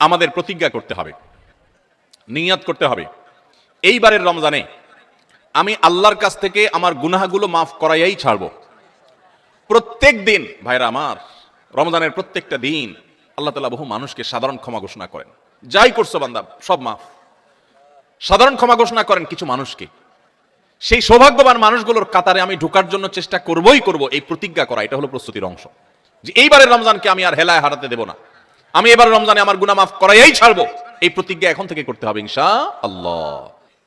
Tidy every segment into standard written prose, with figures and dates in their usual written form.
আমাদের প্রতিজ্ঞা করতে হবে, নিয়ত করতে হবে, এইবারের রমজানে আমি আল্লাহর কাছ থেকে আমার গুনাহগুলো মাফ করাইয়াই ছাড়বো। প্রত্যেক দিন ভাইরা আমার, রমজানের প্রত্যেকটা দিন আল্লাহ তাআলা বহু মানুষকে সাধারণ ক্ষমা ঘোষণা করেন। যাই করছো বান্দা সব মাফ, সাধারণ ক্ষমা ঘোষণা করেন কিছু মানুষকে। সেই সৌভাগ্যবান মানুষগুলোর কাতারে আমি ঢোকার জন্য চেষ্টা করবই করব। এই প্রতিজ্ঞা করা, এটা হলো প্রস্তুতির অংশ, যে এইবারের রমজানকে আমি আর হেলায় হারাতে দেব না, আমি এবার রমজানে আমার গুনাহ মাফ করাইয়াই ছাড়বো। এই প্রতিজ্ঞা এখন থেকে করতে হবে ইনশাআল্লাহ।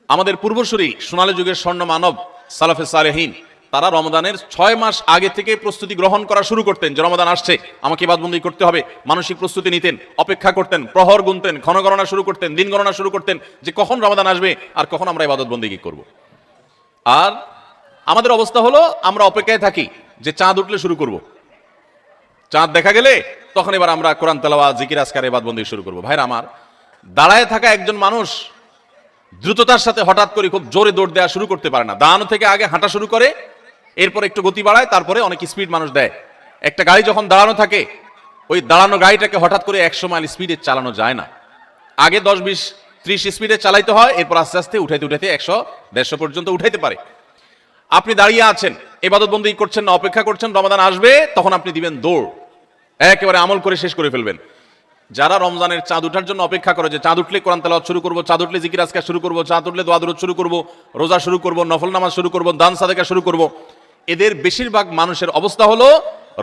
আমাদের পূর্বসূরি সোনালী যুগের স্বর্ণ মানব সালাফে সালেহিন, তারা রমজানের 6 মাস আগে থেকে প্রস্তুতি গ্রহণ করা শুরু করতেন, যে রমজান আসছে আমাকে ইবাদতবন্দি করতে হবে। মানসিক প্রস্তুতি নিতেন, অপেক্ষা করতেন, প্রহর গুনতেন, ক্ষণ গণনা শুরু করতেন, দিন গণনা শুরু করতেন, যে কখন রমজান আসবে আর কখন আমরা ইবাদতবন্দি করব। আর আমাদের অবস্থা হলো আমরা অপেক্ষায় থাকি যে চাঁদ উঠলে শুরু করব, চাঁদ দেখা গেলে তখন এবার আমরা কোরআন তেলাওয়াত, জিকির আজকার, ইবাদতবন্দি শুরু করব। ভাইরা আমার, দাঁড়ায় থাকা একজন মানুষ দ্রুততার সাথে হঠাৎ করে খুব জোরে দৌড় দেওয়া শুরু করতে পারে না। দাঁড়ানো থেকে আগে হাঁটা শুরু করে, এরপর একটু গতি বাড়ায়, তারপরে অনেক স্পিড মানুষ দেয়। একটা গাড়ি যখন দাঁড়ানো থাকে, ওই দাঁড়ানো গাড়িটাকে হঠাৎ করে 100 মাইল স্পিডে চালানো যায় না। আগে 10, 20, 30 স্পিডে চালাইতে হয়, এরপর আস্তে আস্তে উঠাইতে 100, 150 পর্যন্ত উঠাইতে পারে। আপনি দাঁড়িয়ে আছেন, ইবাদতবন্দি করছেন না, অপেক্ষা করছেন রমাদান আসবে, তখন আপনি দিবেন দৌড়, একেবারে আমল করে শেষ করে ফেলবেন। যারা রমজানের চাঁদ উঠার জন্য অপেক্ষা করে, যে চাঁদ উঠলে কোরআন তেলাওয়াত শুরু করব, চাঁদ উঠলে জিকির আজকার শুরু করব, চাঁদ উঠলে দোয়া দুরূদ শুরু করব, রোজা শুরু করব, নফল নামাজ শুরু করব, দান সাদেকা শুরু করব, এদের বেশিরভাগ মানুষের অবস্থা হলো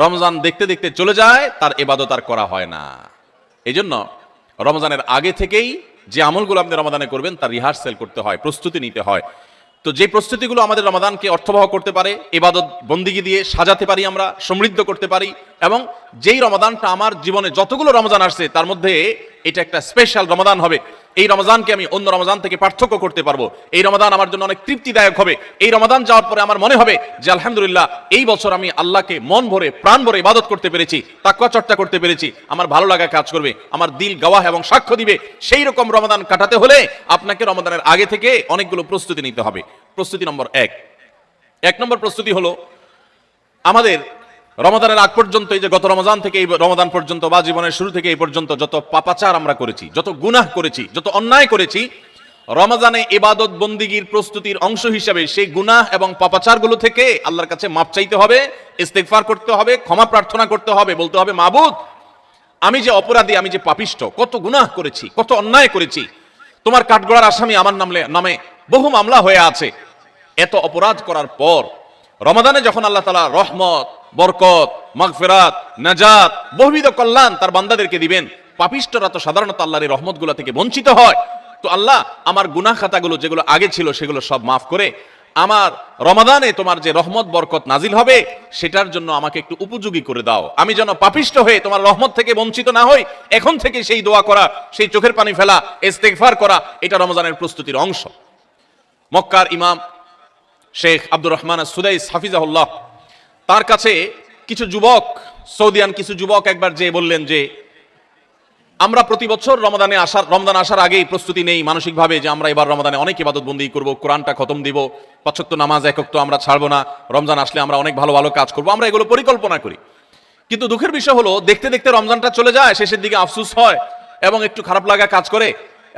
রমজান দেখতে দেখতে চলে যায়, তার ইবাদত আর করা হয় না। এই জন্য রমজানের আগে থেকেই যে আমলগুলো আপনি রমাদানে করবেন তার রিহার্সেল করতে হয়, প্রস্তুতি নিতে হয়। তো যে প্রস্তুতিগুলো আমাদের রমাদানকে অর্থবহ করতে পারে, ইবাদত বন্দিগি দিয়ে সাজাতে পারি, আমরা সমৃদ্ধ করতে পারি, এবং যেই রমাদানটা আমার জীবনে যতগুলো রমজান আসছে তার মধ্যে এটা একটা স্পেশাল রমাদান হবে, এই রমজানকে আমি অন্য রমজান থেকে পার্থক্য করতে পারবো, এই রমাদান আমার জন্য অনেক তৃপ্তিদায়ক হবে, এই রমাদান যাওয়ার পরে আমার মনে হবে যে আলহামদুলিল্লাহ এই বছর আমি আল্লাহকে মন ভরে প্রাণ ভরে ইবাদত করতে পেরেছি, তাকওয়া চর্চা করতে পেরেছি, আমার ভালো লাগা কাজ করবে, আমার দিল গাওয়াহ এবং সাক্ষ্য দিবে। সেই রকম রমাদান কাটাতে হলে আপনাকে রমাদানের আগে থেকে অনেকগুলো প্রস্তুতি নিতে হবে। প্রস্তুতি নম্বর 1 নম্বর প্রস্তুতি হলো, আমাদের রমাদানের আগ পর্যন্ত, এই যে গত রমজান থেকে এই রমাদান পর্যন্ত বা জীবনের শুরু থেকে এই পর্যন্ত যত পাপাচার আমরা করেছি, যত গুনাহ করেছি, যত অন্যায় করেছি, রমজানে ইবাদত বন্দিগির প্রস্তুতির অংশ হিসাবে সেই গুনাহ এবং পাপাচারগুলো থেকে আল্লাহর কাছে মাপ চাইতে হবে, ইস্তেগফার করতে হবে, ক্ষমা প্রার্থনা করতে হবে, বলতে হবে মাবুদ আমি যে অপরাধী, আমি যে পাপিষ্ঠ, কত গুনাহ করেছি, কত অন্যায় করেছি, তোমার কাঠগড়ার আসামি আমার নামে বহু মামলা হয়ে আছে। এত অপরাধ করার পর রমাদানে যখন আল্লাহ তাআলা রহমত, বরকত, মাগফিরাত, নাজাত, বহুবিধ কল্যাণ তার বান্দাদেরকে দিবেন, পাপিষ্ঠরা তো সাধারণত আল্লাহর এই রহমতগুলো থেকে বঞ্চিত হয়। তো আল্লাহ আমার গুনাহ খাতাগুলো যেগুলো আগে ছিল সেগুলো সব মাফ করে আমার রমাদানে তোমার যে রহমত বরকত নাজিল হবে সেটার জন্য আমাকে একটু উপযোগী করে দাও, আমি যেন পাপিষ্ঠ হয়ে তোমার রহমত থেকে বঞ্চিত না হই। এখন থেকে সেই দোয়া করা, সেই চোখের পানি ফেলা, ইস্তেগফার করা, এটা রমজানের প্রস্তুতির অংশ। মক্কার ইমাম শেখ আব্দুর রহমান আস-সুদাইস হাফিজাহুল্লাহ, তার কাছে কিছু যুবক, সৌদিয়ান কিছু যুবক একবার যে বললেন যে আমরা প্রতি বছর রমজান আসার আগেই প্রস্তুতি নেই মানসিকভাবে, যে আমরা এবার রমজানে অনেক ইবাদত বন্দি করব, কোরআনটা খতম দিব, 5 ওয়াক্ত নামাজ 1 ওয়াক্ত আমরা ছাড়বো না, রমজান আসলে আমরা অনেক ভালো ভালো কাজ করব, আমরা এগুলো পরিকল্পনা করি। কিন্তু দুঃখের বিষয় হলো দেখতে দেখতে রমজানটা চলে যায়, শেষের দিকে আফসোস হয় এবং একটু খারাপ লাগা কাজ করে,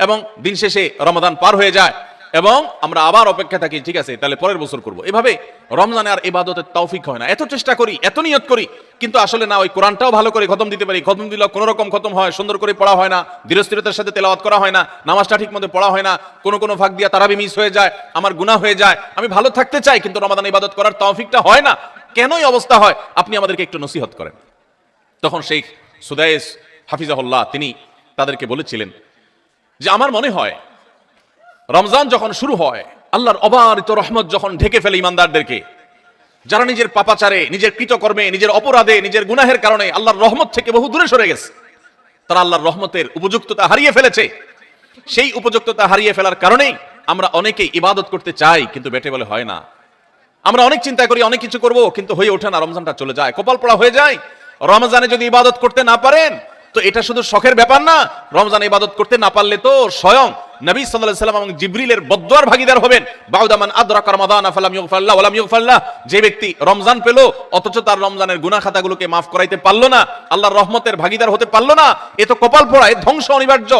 এবং দিন শেষে রমাদান পার হয়ে যায় এবং আমরা আবার অপেক্ষা থাকি, ঠিক আছে তাহলে পরের বছর করব। এভাবে রমজানে আর ইবাদতের তৌফিক হয় না। এত চেষ্টা করি, এত নিয়ত করি, কিন্তু আসলে না ওই কোরআনটাও ভালো করে খতম দিতে পারি, খতম দিলেও কোনো রকম খতম হয়, সুন্দর করে পড়া হয় না, ধীরস্থিরতার সাথে তেলাওয়াত করা হয় না, নামাজটা ঠিক মতো পড়া হয় না, কোনো ভাগ দিয়া তারাবি মিস হয়ে যায়, আমার গুনাহ হয়ে যায়, আমি ভালো থাকতে চাই কিন্তু রমাদানে ইবাদত করার তৌফিকটা হয় না। কেনই অবস্থা হয় আপনি আমাদেরকে একটু নসিহত করেন। তখন শেখ সুদাইস হাফিজাহুল্লাহ তিনি তাদেরকে বলেছিলেন যে আমার মনে হয় রমজান যখন শুরু হয়, আল্লাহর অবারিত রহমত যখন ঢেকে ফেলে ইমানদারদেরকে, যারা নিজের পাপাচারে, নিজের কৃতকর্মে, নিজের অপরাধে, নিজের গুনাহের কারণে আল্লাহর রহমত থেকে বহু দূরে সরে গেছে, তারা আল্লাহর রহমতের উপযুক্ততা হারিয়ে ফেলেছে। সেই উপযুক্ততা হারিয়ে ফেলার কারণেই আমরা অনেকেই ইবাদত করতে চাই কিন্তু বেটে বলে হয় না। আমরা অনেক চিন্তা করি, অনেক কিছু করব, কিন্তু হয়ে ওঠে না, রমজানটা চলে যায়, কপাল পোড়া হয়ে যায়। রমজানে যদি ইবাদত করতে না পারেন তো এটা শুধু শখের ব্যাপার না, রমজানে ইবাদত করতে না পারলে তো স্বয়ং নবী সাল্লাল্লাহু আলাইহি সাল্লাম এবং জিবরিলের বদদুয়ার ভাগীদার হবেন। বাউদা মান আদরাকা রমাদান ফালাম ইগফার লাহু ওয়া লাম ইগফার লাহ, যে ব্যক্তি রমজান পেল অথচ তার রমজানের গুনাহ খাতাগুলোকে maaf করাইতে পারলো না, আল্লাহর রহমতের ভাগীদার হতে পারলো না, এ তো কপাল পোড়ায়, ধ্বংস অনিবার্য।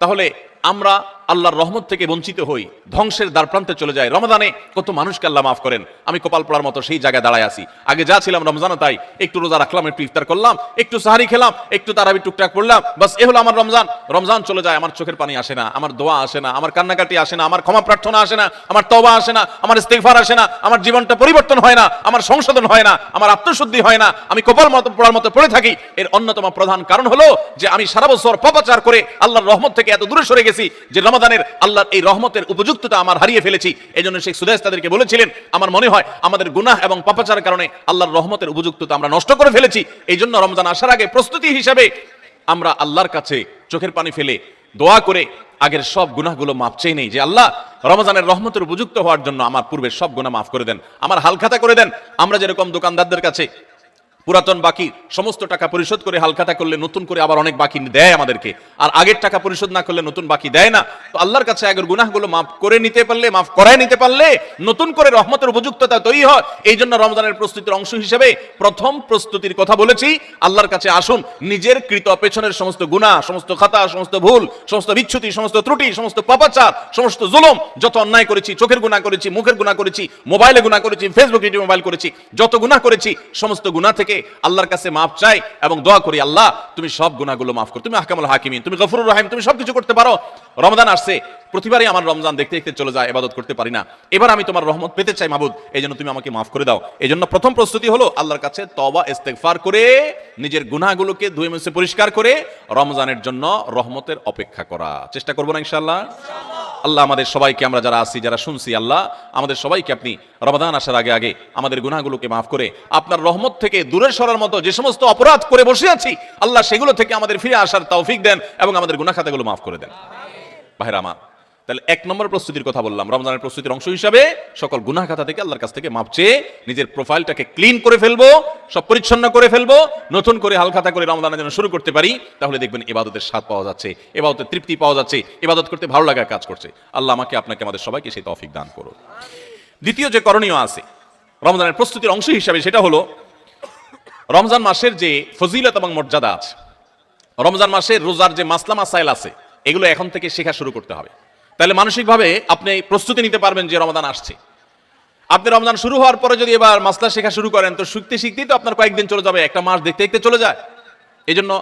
তাহলে আমরা আল্লাহর রহমত থেকে বঞ্চিত হই, ধ্বংসের দ্বার প্রান্তে চলে যায়। রমাদানে কত মানুষকে আল্লাহ মাফ করেন, আমি কপাল পড়ার মতো সেই জায়গায় দাঁড়ায় আছি। আগে যা ছিলাম রমজানে তাই, একটু রোজা রাখলাম, একটু ইফতার করলাম, একটু সাহারি খেলাম, একটু তারাবি টুকটাক পড়লাম, বাস এ হলো আমার রমজান। রমজান চলে যায়, আমার চোখের পানি আসে না, আমার দোয়া আসে না, আমার কান্নাকাটি আসে না, আমার ক্ষমা প্রার্থনা আসে না, আমার তওবা আসে না, আমার ইস্তিগফার আসে না, আমার জীবনটা পরিবর্তন হয় না, আমার সংশোধন হয় না, আমার আত্মশুদ্ধি হয় না, আমি কপাল মতো পড়ার মতো পড়ে থাকি। এর অন্যতম প্রধান কারণ হলো যে আমি সারা বছর পাপাচার করে আল্লাহর রহমত থেকে এত দূরে সরে গেছি যে রমাদানের আল্লাহর এই রহমতের উপযুক্ততা আমার হারিয়ে ফেলেছি। এজন্য শেখ সুদাইস তাদেরকে বলেছিলেন, আমার মনে হয় আমাদের গুনাহ এবং পাপাচারের কারণে আল্লাহর রহমতের উপযুক্ততা আমরা নষ্ট করে ফেলেছি। এই জন্য রমজান আসার আগে প্রস্তুতি হিসেবে আমরা আল্লাহর কাছে চোখের পানি ফেলে দোয়া করে আগের সব গুনাহগুলো মাফ চেয়ে নেই যে আল্লাহ রমজানের রহমতের উপযুক্ত হওয়ার জন্য আমার পূর্বের সব গুনাহ মাফ করে দেন, আমার হালখাতা করে দেন। আমরা যেরকম দোকানদারদের কাছে পুরাতন বাকি সমস্ত টাকা পরিশোধ করে হালখাতা করলে নতুন করে আবার অনেক বাকি দেয় আমাদেরকে, আর আগের টাকা পরিশোধ না করলে নতুন বাকি দেয় না। তো আল্লাহর কাছে আগের গুনাহগুলো মাফ করে নিতে পারলে, মাফ করায় নিতে পারলে নতুন করে রহমতের উপযুক্ততা তৈরি হয়। এই জন্য রমজানের প্রস্তুতির অংশ হিসেবে প্রথম প্রস্তুতির কথা বলেছি, আল্লাহর কাছে আসুন, নিজের কৃত পেছনের সমস্ত গুনাহ, সমস্ত খাতা, সমস্ত ভুল, সমস্ত বিচ্যুতি, সমস্ত ত্রুটি, সমস্ত পাপাচার, সমস্ত জুলুম, যত অন্যায় করেছি, চোখের গুনাহ করেছি, মুখের গুনাহ করেছি, মোবাইলে গুনাহ করেছি, ফেসবুক ইউটিউব মোবাইল করেছি, যত গুনাহ করেছি সমস্ত গুনাহ থেকে আল্লাহর কাছে মাফ চাই এবং দোয়া করি আল্লাহ তুমি সব গুনাহগুলো মাফ করো, তুমি আহকামুল হাকিমিন, তুমি গফুরুর রহিম, তুমি সবকিছু করতে পারো। রমজান আসছে, প্রতিবারই আমার রমজান দেখতে দেখতে চলে যায়, ইবাদত করতে পারি না, এবার আমি তোমার রহমত পেতে চাই মাবুদ, এইজন্য তুমি আমাকে মাফ করে দাও। এইজন্য প্রথম প্রস্তুতি হলো আল্লাহর কাছে তওবা ইস্তেগফার করে নিজের গুনাহগুলোকে ধুয়ে মুছে পরিষ্কার করে রমজানের জন্য রহমতের অপেক্ষা করা চেষ্টা করব না ইনশাআল্লাহ। আল্লাহ আমাদের সবাইকে, আমরা যারা আছি, যারা শুনছি, আল্লাহ আমাদের সবাইকে আপনি রমাদান আসার আগে আগে আমাদের গুনাহগুলোকে মাফ করে আপনার রহমত থেকে দূরে সরার মতো যে সমস্ত অপরাধ করে বসে আছি আল্লাহ সেগুলো থেকে আমাদের ফিরে আসার তৌফিক দেন এবং আমাদের গুনাহ খাতাগুলো মাফ করে দেন। ভাইরা আমার, তাহলে এক নম্বর প্রস্তুতির কথা বললাম, রমজানের প্রস্তুতির অংশ হিসাবে সকল গুনাহ খাতা থেকে আল্লাহর কাছ থেকে মাপ চেয়ে নিজের প্রোফাইলটাকে ক্লিন করে ফেলবো, সব পরিচ্ছন্ন করে ফেলবো, নতুন করে হালখাতা করে রমজানের জন্য শুরু করতে পারি। তাহলে দেখবেন ইবাদতের স্বাদ পাওয়া যাচ্ছে, ইবাদতের তৃপ্তি পাওয়া যাচ্ছে, ইবাদত করতে ভালো লাগার কাজ করছে। আল্লাহ আমাকে, আপনাকে, আমাদের সবাইকে সেই তৌফিক দান করুন। দ্বিতীয় যে করণীয় আছে রমজানের প্রস্তুতির অংশ হিসাবে, সেটা হলো রমজান মাসের যে ফজিলত এবং মর্যাদা আছে, রমজান মাসের রোজার যে মাসলা মাসাইল আছে, এগুলো এখন থেকে শেখা শুরু করতে হবে। তাহলে মানসিকভাবে আপনি প্রস্তুতি নিতে পারবেন যে রমজান আসছে। আপনি রমজান শুরু হওয়ার পরে যদি এবার মাসলা শেখা শুরু করেন তো শিখতে শিখতেই তো আপনার কয়েকদিন চলে যাবে, একটা মাস দেখতে দেখতে চলে যায়। এই জন্য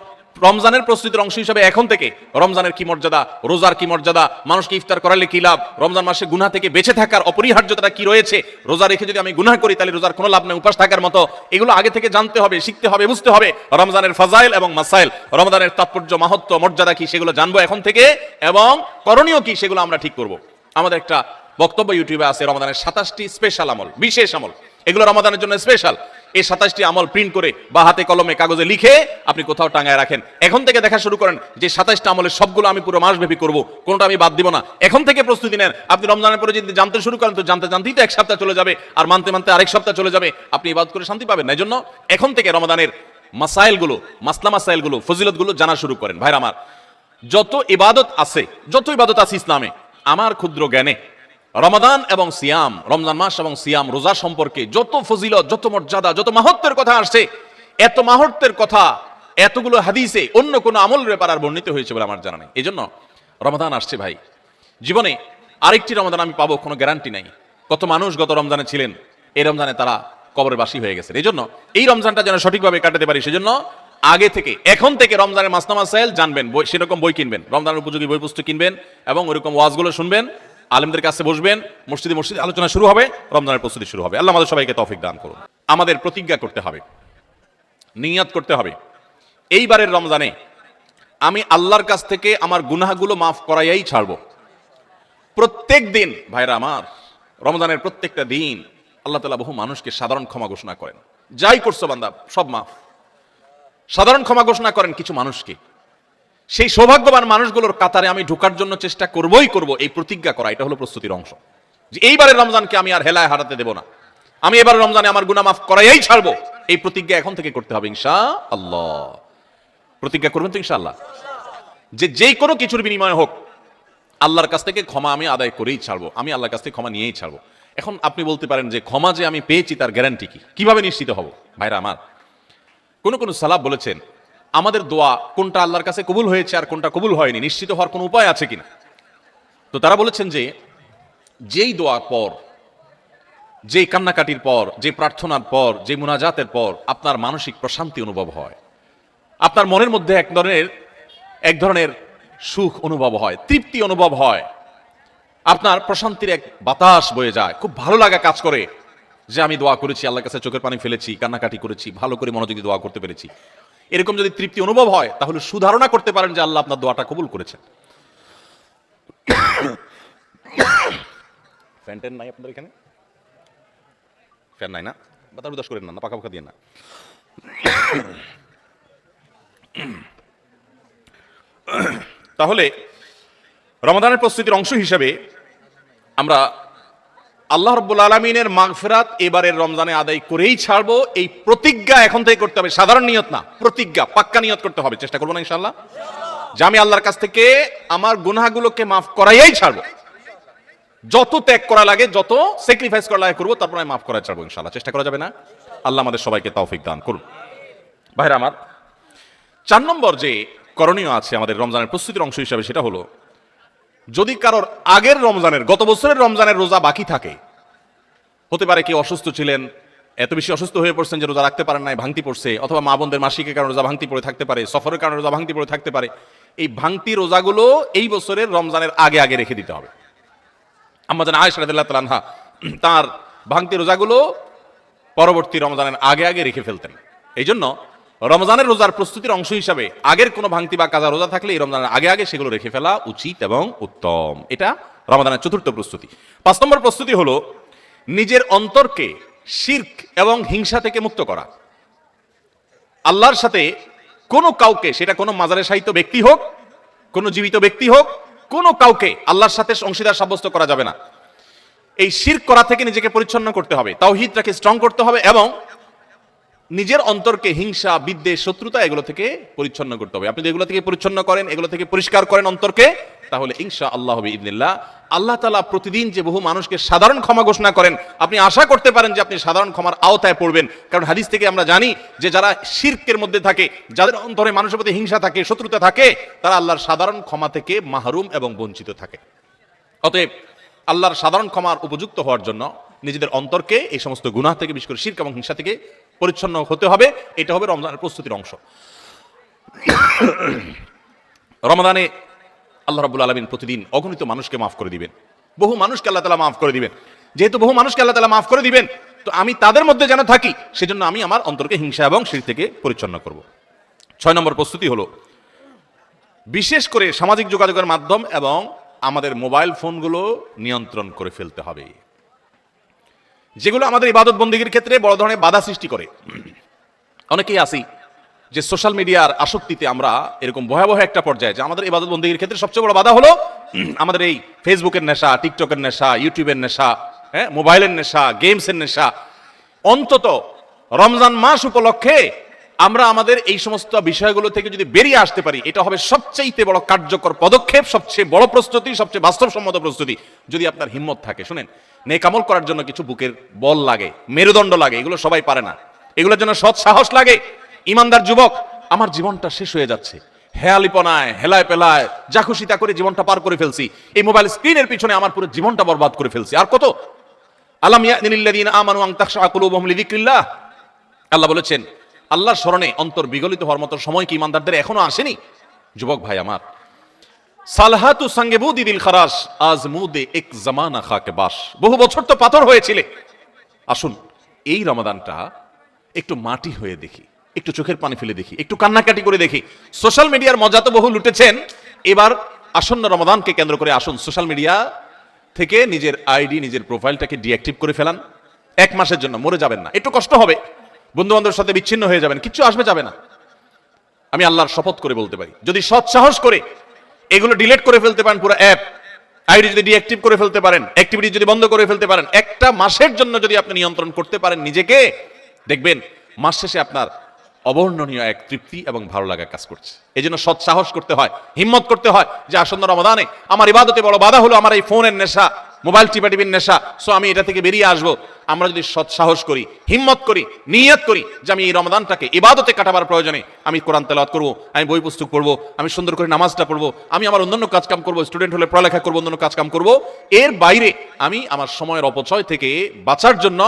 রমজানের প্রস্তুতির অংশ হিসাবে এখন থেকে রমজানের কি মর্যাদা, রোজার কি মর্যাদা, মানুষকে ইফতার করালে কি লাভ, রমজান মাসে গুনাহ থেকে বেঁচে থাকার অপরিহার্যতা কি রয়েছে, রোজা রেখে যদি আমি গুনাহ করি তাহলে রোজার কোনো লাভ নেই, উপাস থাকার মতো, এগুলো আগে থেকে জানতে হবে, শিখতে হবে, বুঝতে হবে। রমজানের ফাজাইল এবং মাসাইল, রমজানের তাৎপর্য, মাহাত্ম্য, মর্যাদা কি সেগুলো জানবো এখন থেকে, এবং করণীয় কি সেগুলো আমরা ঠিক করব। আমাদের একটা বক্তব্য ইউটিউবে আছে, রমজানের 27টি স্পেশাল আমল, বিশেষ আমল, এগুলো রমজানের জন্য স্পেশাল। এই 27টি আমল প্রিন্ট করে বা হাতে কলমে কাগজে লিখে আপনি কোথাও টাঙায় রাখেন। এখন থেকে দেখা শুরু করেন যে 27টা আমলের সবগুলো আমি পুরো মাসব্যাপী করব, কোনটা আমি বাদ দিব না। এখন থেকে প্রস্তুতি নেন। আপনি রমজানের পরে যদি জানতে শুরু করেন তো জানতে জানতেই তো এক সপ্তাহ চলে যাবে, আর মানতে মানতে আরেক সপ্তাহ চলে যাবে, আপনি ইবাদত করে শান্তি পাবেন না। এই জন্য এখন থেকে রমজানের মাসাইলগুলো, মাসলা মাসাইলগুলো, ফজিলতগুলো জানা শুরু করেন। ভাইরা আমার, যত ইবাদত আছে, যত ইবাদত আছে ইসলামে, আমার ক্ষুদ্র জ্ঞানে রমাদান এবং সিয়াম, রমজান মাস এবং সিয়াম, রোজা সম্পর্কে যত ফজিলত, যত মর্যাদা, যত মাহাত্ম্যের কথা আসছে, এত মাহাত্ম্যের কথা এতগুলো হাদিসে অন্য কোনো আমল ব্যাপার আর বর্ণিত হয়েছে বলে আমার জানা নেই। এই জন্য রমাদান আসছে ভাই, জীবনে আরেকটি রমাদান আমি পাবো কোনো গ্যারান্টি নাই। কত মানুষ গত রমজানে ছিলেন, এই রমজানে তারা কবরের বাসী হয়ে গেছে। এই জন্য এই রমজানটা যেন সঠিকভাবে কাটাতে পারি, সেজন্য আগে থেকে, এখন থেকে রমজানের মাসলা মাসাইল জানবেন, সেরকম বই কিনবেন, রমজানের উপযোগী বই পুস্তক কিনবেন এবং ওইরকম ওয়াজগুলো শুনবেন, আলেমদের কাছে বসবেন, মসজিদে মসজিদে আলোচনা শুরু হবে, রমজানের প্রস্তুতি শুরু হবে। আল্লাহ আমাদের সবাইকে তৌফিক দান করুন। আমাদের প্রতিজ্ঞা করতে হবে, নিয়ত করতে হবে, এইবারের রমজানে আমি আল্লাহর কাছ থেকে আমার গুনাহগুলো মাফ করাইয়াই ছাড়বো। প্রত্যেক দিন ভাইরা আমার, রমজানের প্রত্যেকটা দিন আল্লাহ তাআলা বহু মানুষকে সাধারণ ক্ষমা ঘোষণা করেন, যাই করছো বান্দা সব মাফ, সাধারণ ক্ষমা ঘোষণা করেন কিছু মানুষকে। সেই সৌভাগ্যবান মানুষগুলোর কাতারে আমি ঢোকার জন্য চেষ্টা করবই করব, এই প্রতিজ্ঞা করা, এটা হলো প্রস্তুতির অংশ। যে এইবারের রমজানকে আমি আর হেলায় হারাতে দেব না, আমি এবার রমজানে আমার গুনাহ মাফ করাইয়াই ছাড়বো, এই প্রতিজ্ঞা এখন থেকে করতে হবে ইনশাআল্লাহ। প্রতিজ্ঞা করবেন তো ইনশাআল্লাহ? যে যেই কোনো কিছুর বিনিময়ে হোক আল্লাহর কাছ থেকে ক্ষমা আমি আদায় করেই ছাড়বো, আমি আল্লাহর কাছ থেকে ক্ষমা নিয়েই ছাড়বো। এখন আপনি বলতে পারেন যে ক্ষমা যে আমি পেয়েছি তার গ্যারান্টি কি, কিভাবে নিশ্চিত হব? ভাইরা আমার, কোন সালাফ বলেছেন আমাদের দোয়া কোনটা আল্লাহর কাছে কবুল হয়েছে আর কোনটা কবুল হয়নি নিশ্চিত হওয়ার কোনো উপায় আছে কিনা। তো তারা বলেছেন যে যেই দোয়ার পর, যে কান্নাকাটির পর, যে প্রার্থনার পর, যে মুনাজাতের পর আপনার মানসিক প্রশান্তি অনুভব হয়, আপনার মনের মধ্যে এক ধরনের সুখ অনুভব হয়, তৃপ্তি অনুভব হয়, আপনার প্রশান্তির এক বাতাস বয়ে যায়, খুব ভালো লাগা কাজ করে যে আমি দোয়া করেছি, আল্লাহর কাছে চোখের পানি ফেলেছি, কান্নাকাটি করেছি, ভালো করে মনোযোগী দোয়া করতে পেরেছি, এরকম যদি তৃপ্তি অনুভব হয় তাহলে সুধারণা করতে পারেন যে আল্লাহ আপনার দোয়াটা কবুল করেছেন। ফ্যান নাই আপনাদের এখানে? ফ্যান নাই না? বাতাস উদাস করেন না, পাখা পাখা দিয়ে না। তাহলে রমাদানের প্রস্তুতির অংশ হিসেবে আমরা আল্লাহ রাব্বুল আলামিনের মাগফিরাত এবারের রমজানে আদায় করেই ছাড়বো, এই প্রতিজ্ঞা এখন থেকে করতে হবে। সাধারণ নিয়ত না, প্রতিজ্ঞা, পাক্কা নিয়ত করতে হবে। চেষ্টা করবো না ইনশাআল্লাহ যে আমি আল্লাহর কাছ থেকে আমার গুনাহগুলোকে মাফ করাইয়াই ছাড়বো। যত ত্যাগ করা লাগে, যত স্যাক্রিফাইস করা লাগে করবো, তারপর আমি মাফ করাই ছাড়বো ইনশাআল্লাহ। চেষ্টা করা যাবে না? আল্লাহ আমাদের সবাইকে তৌফিক দান করুন। ভাইরা আমার, 4 নম্বর যে করণীয় আছে আমাদের রমজানের প্রস্তুতির অংশ হিসাবে, সেটা হলো যদি কারোর আগের রমজানের, গত বছরের রমজানের রোজা বাকি থাকে, হতে পারে কেউ অসুস্থ ছিলেন, এত বেশি অসুস্থ হয়ে পড়ছেন যে রোজা রাখতে পারেন নাই, ভাঙতি পড়ছে, অথবা মা বোনদের মাসিকের কারণে রোজা ভাঙতি পড়ে থাকতে পারে, সফরের কারণে রোজা ভাঙতি পড়ে থাকতে পারে, এই ভাঙতি রোজাগুলো এই বছরের রমজানের আগে আগে রেখে দিতে হবে। আম্মা জান আয়েশা রাদিয়াল্লাহু তাআলা আনহা তার ভাঙতি রোজাগুলো পরবর্তী রমজানের আগে আগে রেখে ফেলতেন। এই জন্য রমজানের রোজার প্রস্তুতির অংশ হিসাবে আগের কোনো ভাঙতি বা কাজা রোজা থাকলে এই রমজানের আগে আগে সেগুলো রেখে ফেলা উচিত এবং উত্তম। এটা রমজানের চতুর্থ প্রস্তুতি। 5 নম্বর প্রস্তুতি হলো নিজের অন্তরকে শিরক এবং হিংসা থেকে মুক্ত করা। আল্লাহর সাথে কোনো কাউকে, সেটা কোনো মাজারে শায়িত ব্যক্তি হোক, কোনো জীবিত ব্যক্তি হোক, কোনো কাউকে আল্লাহর সাথে অংশীদার সাব্যস্ত করা যাবে না। এই শিরক করা থেকে নিজেকে পরিচ্ছন্ন করতে হবে, তাওহীদটাকে স্ট্রং করতে হবে এবং নিজের অন্তরকে হিংসা, বিদ্বেষ, শত্রুতা এগুলো থেকে পরিচ্ছন্ন করতে হবে। আপনি যদি এগুলো থেকে পরিচ্ছন্ন করেন, এগুলো থেকে পরিষ্কার করেন অন্তরকে, তাহলে ইনশাআল্লাহ বিইذনিল্লাহ আল্লাহ তাআলা প্রতিদিন যে বহু মানুষকে সাধারণ ক্ষমা ঘোষণা করেন, আপনি আশা করতে পারেন যে আপনি সাধারণ ক্ষমার আওতায় পড়বেন। কারণ হাদিস থেকে আমরা জানি যে যারা শিরকের মধ্যে থাকে, যাদের অন্তরে মানুষের প্রতি হিংসা থাকে, শত্রুতা থাকে, তারা আল্লাহর সাধারণ ক্ষমা থেকে মাহরুম এবং বঞ্চিত থাকে। অতএব আল্লাহর সাধারণ ক্ষমার উপযুক্ত হওয়ার জন্য নিজেদের অন্তরকে এই সমস্ত গুনাহ থেকে, বিশেষ করে শিরক এবং হিংসা থেকে পরিচ্ছন্ন হতে হবে। এটা হবে রমজানের প্রস্তুতির অংশ। রমজানে আল্লাহ রাব্বুল আলামিন প্রতিদিন অগণিত মানুষকে মাফ করে দিবেন, বহু মানুষকে আল্লাহ তাআলা মাফ করে দিবেন। যেহেতু বহু মানুষকে আল্লাহ তাআলা মাফ করে দিবেন, তো আমি তাদের মধ্যে যেন থাকি, সেজন্য আমি আমার অন্তরকে হিংসা এবং শিরক থেকে পরিচ্ছন্ন করব। 6 নম্বর প্রস্তুতি হলো বিশেষ করে সামাজিক যোগাযোগের মাধ্যম এবং আমাদের মোবাইল ফোনগুলো নিয়ন্ত্রণ করে ফেলতে হবে, যেগুলো আমাদের ইবাদত বন্দেগীর ক্ষেত্রে বড় ধরনের বাধা সৃষ্টি করে। অনেকেই আসি যে সোশ্যাল মিডিয়ার আসক্তিতে আমরা এরকম ভয়াবহ একটা পর্যায়ে, যে আমাদের ইবাদত বন্দেগীর ক্ষেত্রে সবচেয়ে বড় বাধা হলো আমাদের এই ফেসবুকের নেশা, টিকটকের নেশা, ইউটিউবের নেশা, মোবাইলের নেশা, গেমসের নেশা। অন্তত রমজান মাস উপলক্ষে আমরা আমাদের এই সমস্ত বিষয়গুলো থেকে যদি বেরিয়ে আসতে পারি, এটা হবে সবচেয়ে বড় কার্যকর পদক্ষেপ, সবচেয়ে বড় প্রস্তুতি, সবচেয়ে বাস্তবসম্মত প্রস্তুতি। যদি আপনার হিম্মত থাকে, শুনেন, নেক আমল করার জন্য কিছু বুকের বল লাগে, মেরুদণ্ড লাগে, এগুলো সবাই পারে না। এগুলোর জন্য সৎ সাহস লাগে। ইমানদার যুবক, আমার জীবনটা শেষ হয়ে যাচ্ছে, হেয়ালিপনায়, হেলায় পেলায়, যা খুশি তা করে জীবনটা পার করে ফেলছি, এই মোবাইল স্ক্রিনের পিছনে আমার পুরো জীবনটা বরবাদ করে ফেলছি, আর কত? আলাম ইয়ানিল্লাযীনা আমানু আন তাখশা কুলুবুহুম লিযিকরিল্লাহ। আল্লাহ বলেছেন, আল্লাহর স্মরণে অন্তর বিগলিত হওয়ার মতো সময় কি ইমানদারদের এখনো আসেনি? যুবক ভাই আমার, সালহাতু সাঙ্গেবুদি দিল খারাস আজমুদে এক জামানা খাকে বাস। বহু বছর তো পাথর হয়েছিলে, আসুন এই রমাদানটা একটু মাটি হয়ে দেখি, একটু চোখের পানি ফেলে দেখি, একটু কান্নাকাটি করে দেখি। সোশ্যাল মিডিয়ার মজা তো বহু লুটেছেন, এবার আসন্ন রমাদানকে কেন্দ্র করে আসুন সোশ্যাল মিডিয়া থেকে নিজের আইডি, নিজের প্রোফাইলটাকে ডিঅ্যাক্টিভ করে ফেলান। 1 মাসের জন্য, মরে যাবেন না, একটু কষ্ট হবে, বন্ধু বান্ধবের সাথে বিচ্ছিন্ন হয়ে যাবেন, কিচ্ছু আসবে যাবে না। আমি আল্লাহর শপথ করে বলতে পারি, যদি সৎ সাহস করে এগুলো ডিলিট করে ফেলতে পারেন, পুরো অ্যাপ আইডি যদি ডিঅ্যাক্টিভ করে ফেলতে পারেন, অ্যাক্টিভিটি যদি বন্ধ করে ফেলতে পারেন, 1 মাসের জন্য যদি আপনি নিয়ন্ত্রণ করতে পারেন নিজেকে, দেখবেন মাস শেষে আপনার অবর্ণনীয় এক তৃপ্তি এবং ভালো লাগা কাজ করছে। এই জন্য সৎসাহস করতে হয়, হিম্মত করতে হয় যে আসন্ন রমাদানে আমার ইবাদতে বড় বাধা হলো আমার এই ফোনের নেশা, মোবাইল টিপাটিপির নেশা, সো আমি এটা থেকে বেরিয়ে আসবো। আমরা যদি সৎসাহস করি, হিম্মত করি, নিয়ত করি যে আমি এই রমাদানটাকে ইবাদতে কাটাবার প্রয়োজনে আমি কোরআন তেলাওয়াত করবো, আমি বই পুস্তক পড়বো, আমি সুন্দর করে নামাজটা পড়বো, আমি আমার অন্যান্য কাজকাম করবো, স্টুডেন্ট হলে পড়ালেখা করবো, অন্যান্য কাজকাম করবো, এর বাইরে আমি আমার সময়ের অপচয় থেকে বাঁচার জন্য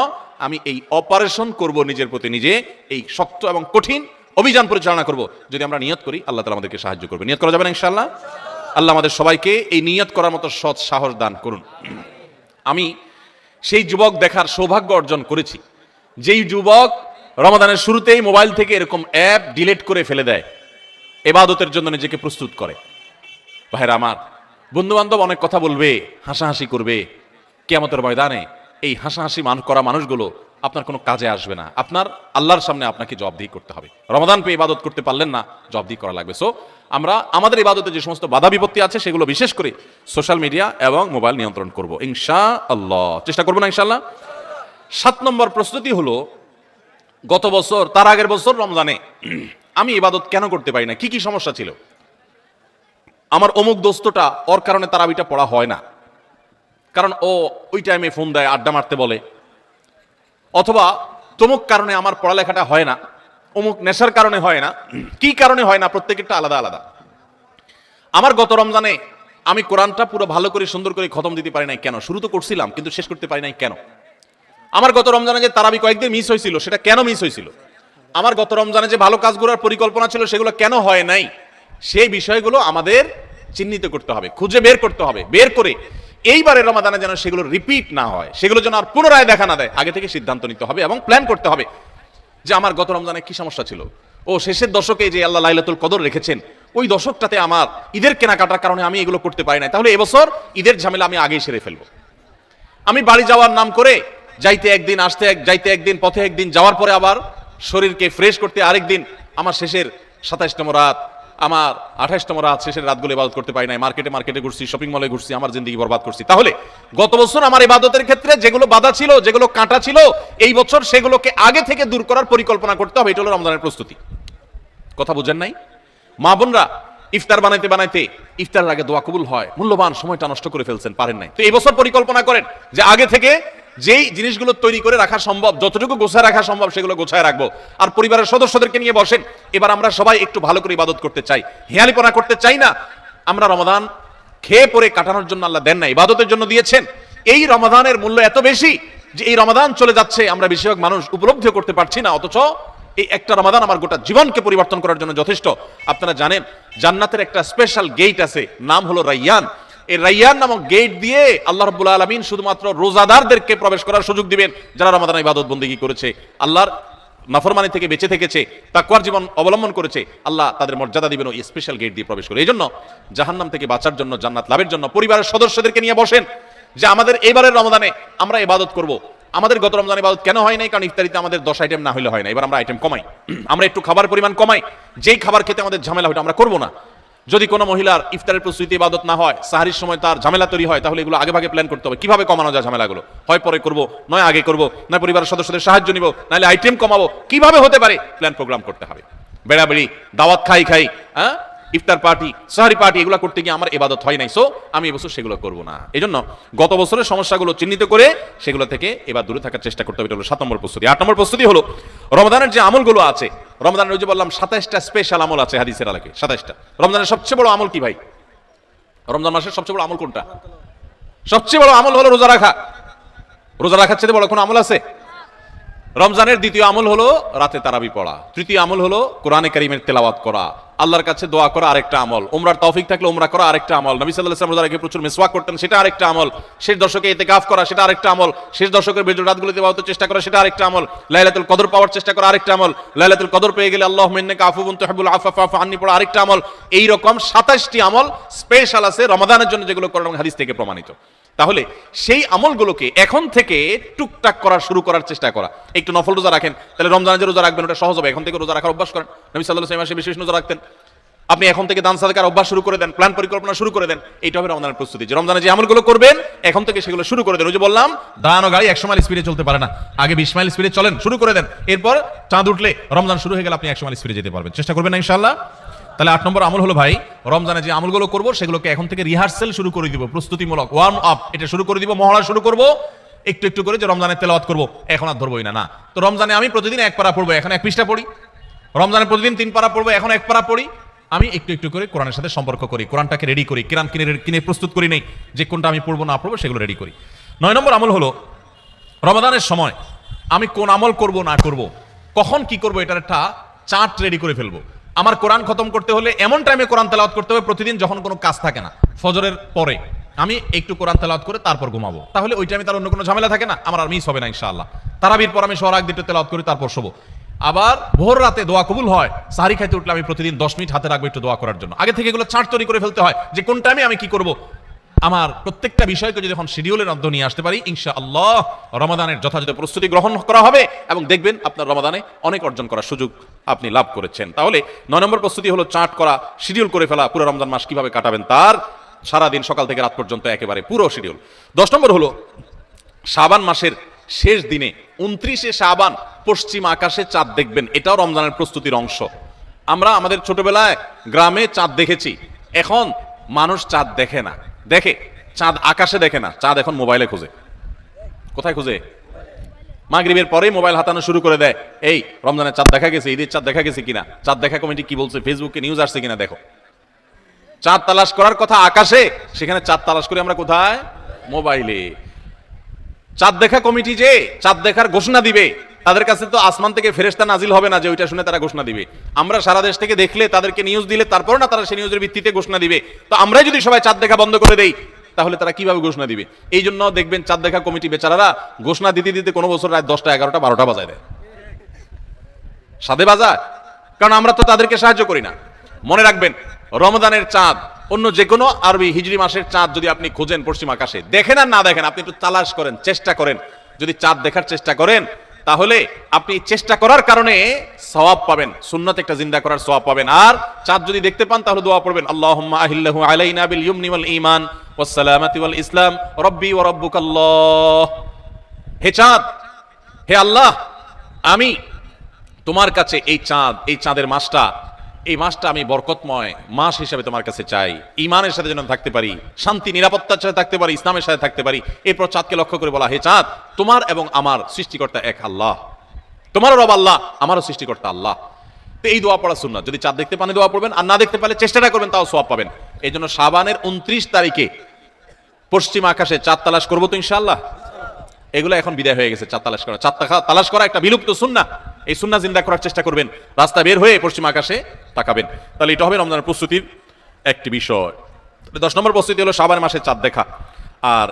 আমি এই অপারেশন করব, নিজের প্রতি নিজে এই শক্ত এবং কঠিন অভিযান পরিচালনা করব। যদি আমরা নিয়ত করি, আল্লাহ তাআলা আমাদেরকে সাহায্য করবে। নিয়ত করা যাবে না ইনশাআল্লাহ? আল্লাহ আমাদের সবাইকে এই নিয়ত করার মতো সৎ সাহস দান করুন। আমি সেই যুবক দেখার সৌভাগ্য অর্জন করেছি যেই যুবক রমাদানের শুরুতেই মোবাইল থেকে এরকম অ্যাপ ডিলিট করে ফেলে দেয়, ইবাদতের জন্য নিজেকে প্রস্তুত করে। ভাইরা আমার, বন্ধু বান্ধব অনেক কথা বলবে, হাসাহাসি করবে, কিয়ামতের ময়দানে এই হাসাহাসি করা মানুষগুলো আপনার কোনো কাজে আসবে না। আপনার আল্লাহর সামনে আপনাকে জবাবদিহি করতে হবে। রমাদান পেয়ে ইবাদত করতে পারলেন না, জবাবদিহি করা লাগবে। সো আমরা আমাদের ইবাদতে যে সমস্ত বাধা বিপত্তি আছে সেগুলো বিশেষ করে সোশ্যাল মিডিয়া এবং মোবাইল নিয়ন্ত্রণ করব ইনশাআল্লাহ, চেষ্টা করবো না ইনশাআল্লাহ। 7 নম্বর প্রস্তুতি হলো, গত বছর তার আগের বছর রমজানে আমি ইবাদত কেন করতে পারি না, কি কি সমস্যা ছিল। আমার অমুক দোস্তটা, ওর কারণে তারাবিটা পড়া হয় না, কারণ ও ওই টাইমে ফোন দেয়, আড্ডা মারতে বলে, অথবা তমুক কারণে আমার পড়ালেখাটা হয় না, অমুক নেশার কারণে হয় না, কি কারণে হয় না, প্রত্যেকটা আলাদা আলাদা। আমার গত রমজানে আমি কোরআনটা পুরো ভালো করে সুন্দর করে খতম দিতে পারি নাই কেন? শুরু তো করছিলাম কিন্তু শেষ করতে পারি নাই কেন? আমার গত রমজানে যে তারাবি কয়েকদিন মিস হয়েছিল, সেটা কেন মিস হয়েছিল? আমার গত রমজানে যে ভালো কাজগুলোর পরিকল্পনা ছিল সেগুলো কেন হয় নাই? সেই বিষয়গুলো আমাদের চিহ্নিত করতে হবে, খুঁজে বের করতে হবে। বের করে এইবারে রমাদানে যেন সেগুলো রিপিট না হয়, সেগুলো যেন আর পুনরায় দেখা না দেয়, আগে থেকে সিদ্ধান্ত নিতে হবে এবং প্ল্যান করতে হবে যে আমার গত রমজানে কি সমস্যা ছিল। ও শেষের দশকে যে আল্লাহ লাইলাতুল কদর রেখেছেন, ওই দশকটাতে আমার ঈদের কেনাকাটার কারণে আমি এগুলো করতে পারি নাই, তাহলে এবছর ঈদের ঝামেলা আমি আগেই সেরে ফেলবো। আমি বাড়ি যাওয়ার নাম করে যাইতে একদিন, আসতে যাইতে একদিন, পথে একদিন, যাওয়ার পরে আবার শরীরকে ফ্রেশ করতে আরেকদিন, আমার শেষের 27তম রাত, আমার 28তম রাত, শেষের রাতগুলো ইবাদত করতে পারি নাই। মার্কেটে ঘুরছি, শপিং মলে ঘুরছি, আমার জিন্দেগি বরবাদ করছি। তাহলে গত বছর আমার ইবাদতের ক্ষেত্রে যেগুলো বাধা ছিল, যেগুলো কাঁটা ছিল, এই বছর সেগুলোকে আগে থেকে দূর করার পরিকল্পনা করতে হবে। এটা হলো রমজানের প্রস্তুতি। কথা বুঝেন নাই? মা বোনরা, ইফতার বানাইতে বানাইতে ইফতারের আগে দোয়া কবুল হয়, মূল্যবান সময়টা নষ্ট করে ফেলছেন, পারেন নাই। তো এই বছর পরিকল্পনা করেন যে আগে থেকে যেই জিনিসগুলো তৈরি করে রাখা সম্ভব, যতটুকু গোছায় রাখা সম্ভব সেগুলো গোছায় রাখবো। আর পরিবারের সদস্যদেরকে নিয়ে বসেন, এবার আমরা সবাই একটু ভালো করে ইবাদত করতে চাই, হেয়ালিপনা করতে চাই না। আমরা রমাদান খেয়ে পরে কাটানোর জন্য আল্লাহ দেন না, ইবাদতের জন্য দিয়েছেন। এই রমাদানের মূল্য এত বেশি যে এই রমাদান চলে যাচ্ছে, আমরা বেশিরভাগ মানুষ উপলব্ধি করতে পারছি না, অথচ এই একটা রমাদান আমার গোটা জীবনকে পরিবর্তন করার জন্য যথেষ্ট। আপনারা জানেন জান্নাতের একটা স্পেশাল গেট আছে, নাম হলো রাইয়ান। এই রাইয়ান নামক গেট দিয়ে আল্লাহ রাব্বুল আলামিন শুধুমাত্র রোজাদারদেরকে প্রবেশ করার সুযোগ দিবেন, যারা রমাদানে ইবাদত বন্দেগী করেছে, আল্লাহর নাফরমানি থেকে বেঁচে থেকেছে, তাকওয়ার জীবন অবলম্বন করেছে। আল্লাহ তাদের মর্যাদা দিবেন ওই স্পেশাল গেট দিয়ে প্রবেশ করে। এই জন্য জাহান্নাম থেকে বাঁচার জন্য, জান্নাত লাভের জন্য পরিবারের সদস্যদেরকে নিয়ে বসেন যে আমাদের এবারের রমাদানে আমরা ইবাদত করব। আমাদের গত রমজান ইবাদত কেন হয় নাই? কারণ ইফতারিতে আমাদের 10 আইটেম না হলে হয় না। এবার আমরা আইটেম কমাই, আমরা একটু খাবার পরিমাণ কমাই, যেই খাবার খেতে আমাদের ঝামেলা হয় আমরা করব না। যদি কোনো মহিলার ইফতারের প্রস্তুতি ইবাদত না হয়, সাহারির সময় তার ঝামেলা তৈরি হয়, তাহলে এগুলো আগে ভাগে প্ল্যান করতে হবে কিভাবে কমানো যায় ঝামেলাগুলো। হয় পরে করব, নয় আগে করব, নয় পরিবারের সদস্যদের সাহায্য নিব, নাহলে আইটেম কমাবো, কিভাবে হতে পারে প্ল্যান প্রোগ্রাম করতে হবে। বেড়াবেড়ি, দাওয়াত খাই, হ্যাঁ, ইফতার পার্টি, সাহারি পার্টি, এগুলো করতে গিয়ে আমার ইবাদত হয় নাই, সো আমি এবছর সেগুলো করব না। এই জন্য গত বছরের সমস্যাগুলো চিহ্নিত করে সেগুলো থেকে এবার দূরে থাকার চেষ্টা করতে হবে। এটা হলো 7 নম্বর প্রস্তুতি। 8 নম্বর প্রস্তুতি হলো রমজানের যে আমলগুলো আছে, রমজানের ওই যে বললাম 27টা স্পেশাল আমল আছে হাদিসের আলোকে, 27টা। রমজানের সবচেয়ে বড় আমল কি ভাই? রমজান মাসের সবচেয়ে বড় আমল কোনটা? সবচেয়ে বড় আমল হলো রোজা রাখা। রোজা রাখার চেয়ে বড় কোনো আমল আছে? রমজানের দ্বিতীয় আমল হলো রাতে তারাবি পড়া, তৃতীয় আমল হলো কোরআনে কারীমের তেলাওয়াত করা, আল্লাহর কাছে দোয়া করা আরেকটা আমল, উমরার তৌফিক থাকলে উমরা করা আরেকটা আমল, নবী সাল্লাল্লাহু আলাইহি ওয়াসাল্লাম রোজা রেখে প্রচুর মিসওয়াক করতেন, সেটা আরেকটা আমল, শেষ দশকে ইতিকাফ করা সেটা আরেকটা আমল, শেষ দশকের বিজয় রাতগুলোতে ইবাদতের চেষ্টা করা সেটা আরেকটা আমল, লাইলাতুল কদর পাওয়ার চেষ্টা করা আরেকটা আমল, লাইলাতুল কদর পেয়ে গেলে আল্লাহুম্মা ইন্নাকা আফুউন তুহিব্বুল আফওয়া ফা'ফু আন্নী পড়া আরেকটা আমল। এই রকম 27টি আমল স্পেশাল আছে রমাদানের জন্য, যেগুলো কোরআন এবং হাদিস থেকে প্রমাণিত। তাহলে সেই আমলগুলোকে এখন থেকে টুকটাক করা শুরু করার চেষ্টা করা। একটু নফল রোজা রাখেন, তাহলে রমজানে যে রোজা রাখবেন ওটা সহজ হবে। এখন থেকে রোজা রাখার অভ্যাস করেন। নবী সাল্লাল্লাহু আলাইহি ওয়াসাল্লাম বেশি বেশি রোজা রাখতেন। আপনি এখন থেকে দান সাদকার অভ্যাস শুরু করে দেন, প্ল্যান পরিকল্পনা শুরু করে দেন। এইটা হবে রমজানের প্রস্তুতি, যে রমজানে যে আমলগুলো করবেন এখন থেকে সেগুলো শুরু করে দেন। ওই যে বললাম, দাঁড়ানো গাড়ি 100 মাইল স্পিডে চলতে পারে না, আগে 20 মাইল স্পিডে চলেন, শুরু করে দেন। এরপর চাঁদ উঠলে, রমজান শুরু হয়ে গেলে আপনি 100 মাইল স্পিডে যেতে পারবেন। চেষ্টা করবেন না ইনশাআল্লাহ। তাহলে 8 নম্বর আমল হলো ভাই, রমজানে যে আমলগুলো করবো সেগুলোকে এখন থেকে রিহার্সেল শুরু করে দিব, প্রস্তুতিমূলক ওয়ার্ম আপ এটা শুরু করে দিব, মহড়া শুরু করব একটু একটু করে, যে রমজানের তেলাওয়াত করবো, এখন আর ধরবোই না। তো রমজানে আমি প্রতিদিন 1 পারা পড়বো, এখন 1 পৃষ্ঠা পড়ি। রমজানে প্রতিদিন 3 পারা পড়বো, এখন 1 পারা পড়ি। আমি একটু একটু করে কোরআনের সাথে সম্পর্ক করি, কোরআনটাকে রেডি করি, কোরআন কিনে প্রস্তুত করি নেই যে কোনটা আমি পড়বো না পড়বো, সেগুলো রেডি করি। 9 নম্বর আমল হলো, রমাদানের সময় আমি কোন আমল করব না করব, কখন কি করব, এটার একটা চার্ট রেডি করে ফেলবো। আমার কোরআন খতম করতে হলে এমন টাইমে কোরআন তেলাওয়াত করতে হবে প্রতিদিন যখন কোনো কাজ থাকে না, ফজরের পরে আমি একটু কোরআন তেলাওয়াত করে তারপর ঘুমাবো, তাহলে ওই টাইমে তার অন্য কোনো ঝামেলা থাকে না, আমার আর মিস হবে না ইনশাআল্লাহ। তারাবির পর আমি সোহর আগ দিতে তেলাওয়াত করি, তারপর শোবো। আবার ভোর রাতে দোয়া কবুল হয়, সাহারি খাইতে উঠলে আমি প্রতিদিন 10 মিনিট হাতে রাখবো একটু দোয়া করার জন্য। আগে থেকে এগুলো চার্ট তৈরি করে ফেলতে হয় যে কোন টাইমে আমি কি করব। আমার প্রত্যেকটা বিষয়কে যদি এখন শিডিউলের মধ্যে নিয়ে আসতে পারি, ইনশাআল্লাহ রমাদানের যথাযথ প্রস্তুতি গ্রহণ করা হবে এবং দেখবেন আপনার রমাদানে অনেক অর্জন করার সুযোগ আপনি লাভ করেছেন। তাহলে 9 নম্বর প্রস্তুতি হলো চার্ট করা, শিডিউল করে ফেলা, পুরো রমজান মাস কিভাবে কাটাবেন তার সারাদিন সকাল থেকে রাত পর্যন্ত একেবারে পুরো শিডিউল। 10 নম্বর হলো শাবান মাসের শেষ দিনে 29শে শাবান পশ্চিম আকাশে চাঁদ দেখবেন, এটাও রমজানের প্রস্তুতির অংশ। আমরা আমাদের ছোটবেলায় গ্রামে চাঁদ দেখেছি, এখন মানুষ চাঁদ দেখে না, দেখে চাঁদ আকাশে দেখে না, চাঁদ এখন মোবাইলে খোঁজে। কোথায় খোঁজে? মাগরিবের পরেই মোবাইল হাতানো শুরু করে দেয়, এই রমজানের চাঁদ দেখা গেছে, ঈদের চাঁদ দেখা গেছে কিনা, চাঁদ দেখা কমিটি কি বলছে, ফেসবুকে নিউজ আসছে কিনা দেখো। চাঁদ তালাশ করার কথা আকাশে, সেখানে চাঁদ তালাশ করি আমরা কোথায়? মোবাইলে। চাঁদ দেখা কমিটি যে চাঁদ দেখার ঘোষণা দিবে, তাদের কাছে তো আসমান থেকে ফেরেশতা নাজিল হবে না যে ওইটা শুনে তারা ঘোষণা দিবে। আমরা সারা দেশ থেকে দেখলে, তাদেরকে নিউজ দিলে, তারপর না তারা সেই নিউজের ভিত্তিতে ঘোষণা দিবে। তো আমরাই যদি সবাই চাঁদ দেখা বন্ধ করে দেই, তাহলে তারা কিভাবে ঘোষণা দিবে? এই জন্য দেখবেন চাঁদ দেখা কমিটি বেচারারা ঘোষণা দিতে দিতে কোনো বছর রাত 10টা 11টা 12টা বাজায় দেয়, সাধে বাজায়, কারণ আমরা তো তাদেরকে সাহায্য করি না। মনে রাখবেন, রমজানের চাঁদ অন্য যে কোনো আরবি হিজরি মাসের চাঁদ যদি আপনি খোঁজেন পশ্চিম আকাশে, দেখেন আর না দেখেন, আপনি একটু তালাশ করেন, চেষ্টা করেন। যদি চাঁদ দেখার চেষ্টা করেন, তাহলে আপনি চেষ্টা করার কারণে সওয়াব পাবেন, সুন্নাত একটা জিন্দা করার সওয়াব পাবেন। আর চাঁদ যদি দেখতে পান, তাহলে দোয়া পড়বেন, আল্লাহুম্মা আহিল্লাহু আলাইনা বিল ইয়ুমনি ওয়াল ঈমান ওয়াস সালামাতি ওয়াল ইসলাম রব্বি ওয়া রাব্বুকাল্লাহ। হে চাঁদ, হে আল্লাহ, আমি তোমার কাছে এই চাঁদ, এই চাঁদের মাসটা, এই মাসটা আমি বরকতময় মাস হিসেবে তোমার কাছে চাই, ঈমানের সাথে যেন থাকতে পারি, শান্তি নিরাপত্তার সাথে থাকতে পারি, ইসলামের সাথে থাকতে পারি। এরপর চাঁদকে লক্ষ্য করে বলা, হে চাঁদ, তোমার এবং আমার সৃষ্টিকর্তা এক আল্লাহ, তোমারও রব আল্লাহ, আমারও সৃষ্টিকর্তা আল্লাহ। তো এই দোয়া পড়া সুন্নাত। যদি চাঁদ দেখতে পান দোয়া পড়বেন, আর না দেখতে পারলে চেষ্টাটা করবেন, তাও সওয়াব পাবেন। এই জন্য শাবানের 29 তারিখে পশ্চিম আকাশে চাঁদ তালাশ করবো তো ইনশাআল্লাহ। এগুলো এখন বিদায় হয়ে গেছে, চাঁদ তালাশ করা। চাঁদ তালাশ করা একটা বিলুপ্ত সুন্নাহ, এই সুন্নাহ জিন্দা করার চেষ্টা করবেন, রাস্তা বের হয়ে পশ্চিম আকাশে তাকাবেন, তাহলে এটা হবে রমজানের প্রস্তুতির একটি বিষয়। 10 নম্বর প্রস্তুতি হলো শাবান মাসে চাঁদ দেখা। আর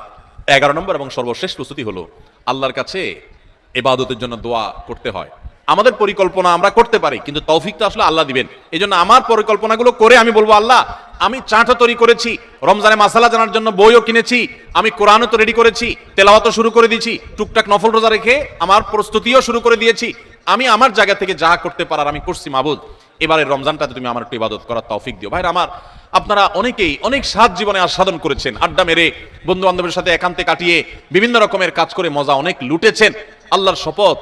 11 নম্বর এবং সর্বশেষ প্রস্তুতি হলো আল্লাহর কাছে ইবাদতের জন্য দোয়া করতে হয়। আমাদের পরিকল্পনা আমরা করতে পারি, কিন্তু তৌফিক তো আসলে আল্লাহ দিবেন। এই জন্য আমার পরিকল্পনাগুলো করে আমি বলবো, আল্লাহ আমি চার্টও তৈরি করেছি, রমজানে মাসালা জানার জন্য বইও কিনেছি, আমি কোরআনও তো রেডি করেছি, তেলাওয়াতও শুরু করে দিয়েছি, টুকটাক নফল রোজা রেখে আমার প্রস্তুতিও শুরু করে দিয়েছি। আমি আমার জায়গা থেকে যা করতে পারার আমি করছি মাবুদ। এবারের রমজানটাতে তুমি আমার একটু ইবাদত করার তৌফিক দিও। ভাইরা আমার, আপনারা অনেকেই অনেক সাত জীবনে আস্বাদন করেছেন, আড্ডা মেরে বন্ধু বান্ধবের সাথে একান্তে কাটিয়ে বিভিন্ন রকমের কাজ করে মজা অনেক লুটেছেন। আল্লাহর শপথ,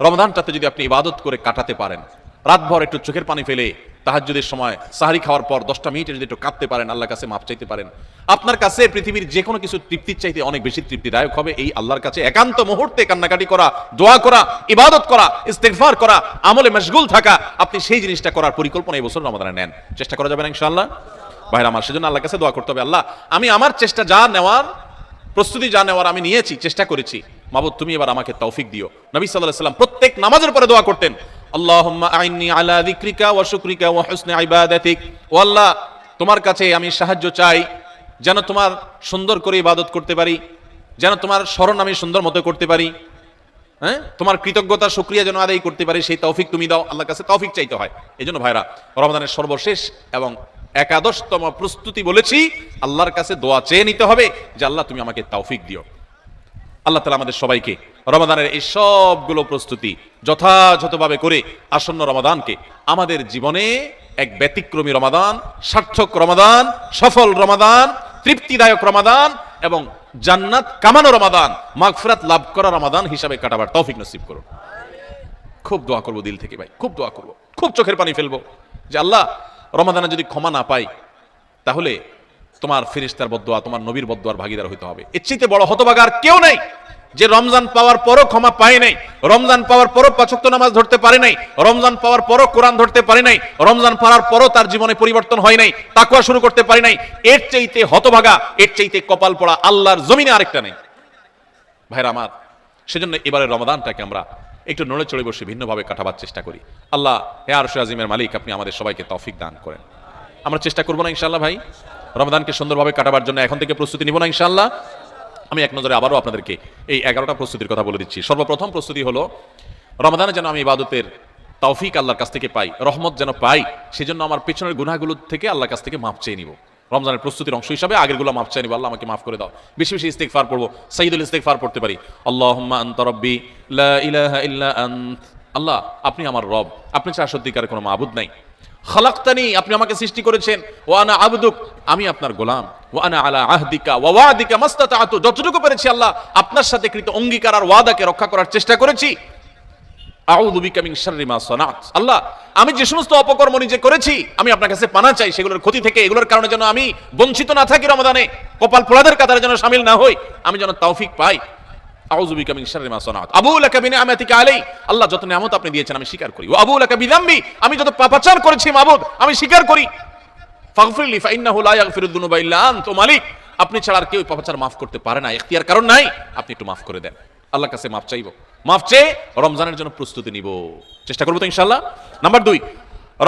রমজানটাতে যদি আপনি ইবাদত করে কাটাতে পারেন, রাতভর একটু চোখের পানি ফেলে তাহাজ্জুদের সময় সাহারি খাওয়ার পর 10টা মিনিটে যদি একটু কাঁদতে পারেন, আল্লাহর কাছে মাফ চাইতে পারেন, আপনার কাছে পৃথিবীর যে কোনো কিছু তৃপ্তির চাইতে অনেক বেশি তৃপ্তিদায়ক হবে এই আল্লাহর কাছে একান্ত মুহূর্তে কান্নাকাটি করা, দোয়া করা, ইবাদত করা, ইস্তেগফার করা, আমলে মশগুল থাকা। আপনি সেই জিনিসটা করার পরিকল্পনা এই বছর রমাদানে নেন, চেষ্টা করা যাবে না ইনশাআল্লাহ। ভাইরা আমার, সেজন্য আল্লাহর কাছে দোয়া করতে হবে, আল্লাহ আমি আমার চেষ্টা যা নেওয়ার, প্রস্তুতি যা নেওয়ার আমি নিয়েছি, চেষ্টা করেছি, মাবুদ তুমি এবার আমাকে তৌফিক দিও। নবী সাল্লাল্লাহু আলাইহি ওয়াসাল্লাম প্রত্যেক নামাজের পরে দোয়া করতেন, আল্লাহুম্মা আইন্নি আলা যিকরিকা ওয়া শুকরিকা ওয়া হুসনি ইবাদাতিক। ও আল্লাহ, তোমার কাছে আমি সাহায্য চাই, যেন তোমার সুন্দর করে ইবাদত করতে পারি, যেন তোমার স্মরণ আমি সুন্দর মতো করতে পারি, হ্যাঁ, তোমার কৃতজ্ঞতা শুকরিয়া যেন আদায় করতে পারি, সেই তৌফিক তুমি দাও। আল্লাহর কাছে তৌফিক চাইতে হয়। এজন্য ভাইরা, রমাদানের সর্বশেষ এবং 11তম প্রস্তুতি বলেছি, আল্লাহর কাছে দোয়া চেয়ে নিতে হবে যে আল্লাহ তুমি আমাকে তৌফিক দিও। আল্লাহ তাআলা আমাদের সবাইকে রমাদানের এই সবগুলো প্রস্তুতি যথাযথভাবে করে আসন্ন রমাদানকে আমাদের জীবনে এক ব্যতিক্রমী রমাদান, সার্থক রমাদান, সফল রমাদান, তৃপ্তিদায়ক রমাদান এবং জান্নাত কামানো রমাদান, মাগফিরাত লাভ করা রমাদান হিসাবে কাটাবার তৌফিক নসিব করুন। খুব দোয়া করবো দিল থেকে ভাই, খুব দোয়া করবো, খুব চোখের পানি ফেলবো যে আল্লাহ রমাদানে যদি ক্ষমা না পাই তাহলে তোমার ফেরেশতার বদদোয়া, তোমার নবীর বদদোয়ার ভাগীদার হইতে হবে। এর চেয়ে বড় হতভাগা আর কেউ নেই যে রমজান পাওয়ার পরও ক্ষমা পায় নাই, রমজান পাওয়ার পরও পাঁচ ওয়াক্ত নামাজ ধরতে পারে নাই, রমজান পাওয়ার পরও কোরআন ধরতে পারে নাই, রমজান পাওয়ার পরও তার জীবনে পরিবর্তন হয় নাই, তাকওয়া শুরু করতে পারে নাই। এর চাইতে হতভাগা, এর চাইতে কপাল পড়া আল্লাহর জমিনে আরেকটা নেই ভাইরা আমার। সেজন্য এবারের রমাদানটাকে আমরা একটু নড়ে চড়ে বসে ভিন্নভাবে কাটাবার চেষ্টা করি। আল্লাহ হে আরশে আজিমের মালিক, আপনি আমাদের সবাইকে তৌফিক দান করেন। আমরা চেষ্টা করবো না ইনশাআল্লাহ ভাই রমাদানকে সুন্দরভাবে কাটাবার জন্য এখন থেকে প্রস্তুতি নিব না ইনশাআল্লাহ। আমি এক নজরে আবারও আপনাদেরকে এই 11টা প্রস্তুতির কথা বলে দিচ্ছি। সর্বপ্রথম প্রস্তুতি হলো রমাদানে যেন আমি ইবাদতের তৌফিক আল্লাহর কাছ থেকে পাই, রহমত যেন পাই, সেজন্য আমার পেছনের গুনাহগুলো থেকে আল্লাহর কাছ থেকে মাফ চেয়ে নিব। রমজানের প্রস্তুতির অংশ হিসাবে আগেরগুলো মাফ চেয়ে নিব, আল্লাহ আমাকে মাফ করে দাও। বেশি বেশি ইস্তিগফার পড়বো, সাইয়্যিদুল ইস্তিগফার পড়তে পারি। আল্লাহুম্মা আনতা রাব্বি লা ইলাহা ইল্লা আনত, আল্লাহ আপনি আমার রব, আপনি ছাড়া সত্যিকারের কোনো মাবুদ নাই। খালাকতানি, আপনি আমাকে সৃষ্টি করেছেন, ওয়া আনা আবদুক, আমি আপনার গোলাম, ওয়া আনা আলা আহদিকা ওয়া ওয়াদিকা মাস্তাতাতু, যতটুকু পেরেছি আল্লাহ আপনার সাথে কৃত অঙ্গীকার আর ওয়াদাকে রক্ষা করার চেষ্টা করেছি। আউযু বিকা মিন শাররি মা সানাত, আল্লাহ আমি যে সমস্ত অপকর্ম নিজে করেছি আমি আপনার কাছে পানা চাই সেগুলোর ক্ষতি থেকে, এগুলোর কারণে যেন আমি বঞ্চিত না থাকি, রমাদানে কপাল পোড়াদের কাতারে যেন শামিল না হই, আমি যেন তৌফিক পাই। আউযু বিকা মিন শাররি মা সানাত, আবু লাকা বিনিআমাতিকা আলাই, আল্লাহ যত নিয়ামত আপনি দিয়েছেন আমি স্বীকার করি। ওয়া আবু লাকা বিযামবি, আমি যত পাপাচার করেছি মাবুদ আমি স্বীকার করি। ফাগফিরলি ফাইন্নাহু লা ইয়াগফিরুদ যুনুবা ইল্লা আনতা, মালিক আপনি ছাড়া আর কেউ পাপাচার মাফ করতে পারে না, ইখতিয়ার কারণ নাই, আপনি একটু মাফ করে দেন। আল্লাহর কাছে মাফ চাইবো, মাফ চেয়ে রমজানের জন্য প্রস্তুতি নিব, চেষ্টা করবো তো ইনশাআল্লাহ। নাম্বার 2,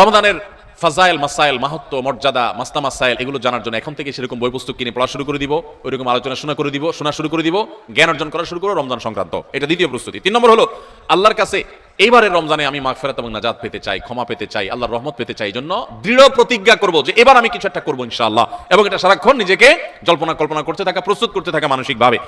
রমজানের ফাজাইল, মাসাইল, মাহাত্ম্য, মর্যাদা, মাসনা মাসাইল এগুলো জানার জন্য এখন থেকে সেরকম বই পুস্তক কিনে পড়া শুরু করে দিব, ওইরকম আলোচনা শোনা শুরু করে দিব, জ্ঞান অর্জন করা শুরু করবো রমজান সংক্রান্ত। এটা দ্বিতীয় প্রস্তুতি। 3 নম্বর হলো আল্লাহর কাছে এইবারের রমজানে আমি মাগফিরাত এবং নাজাত পেতে চাই, ক্ষমা পেতে চাই, আল্লাহর রহমত পেতে চাই, জন্য দৃঢ় প্রতিজ্ঞা করব যে এবার আমি কিছু একটা করবো ইনশাআল্লাহ, এবং এটা সারাক্ষণ নিজেকে কল্পনা করতে থাকা, প্রস্তুত করতে থাকা মানসিকভাবে।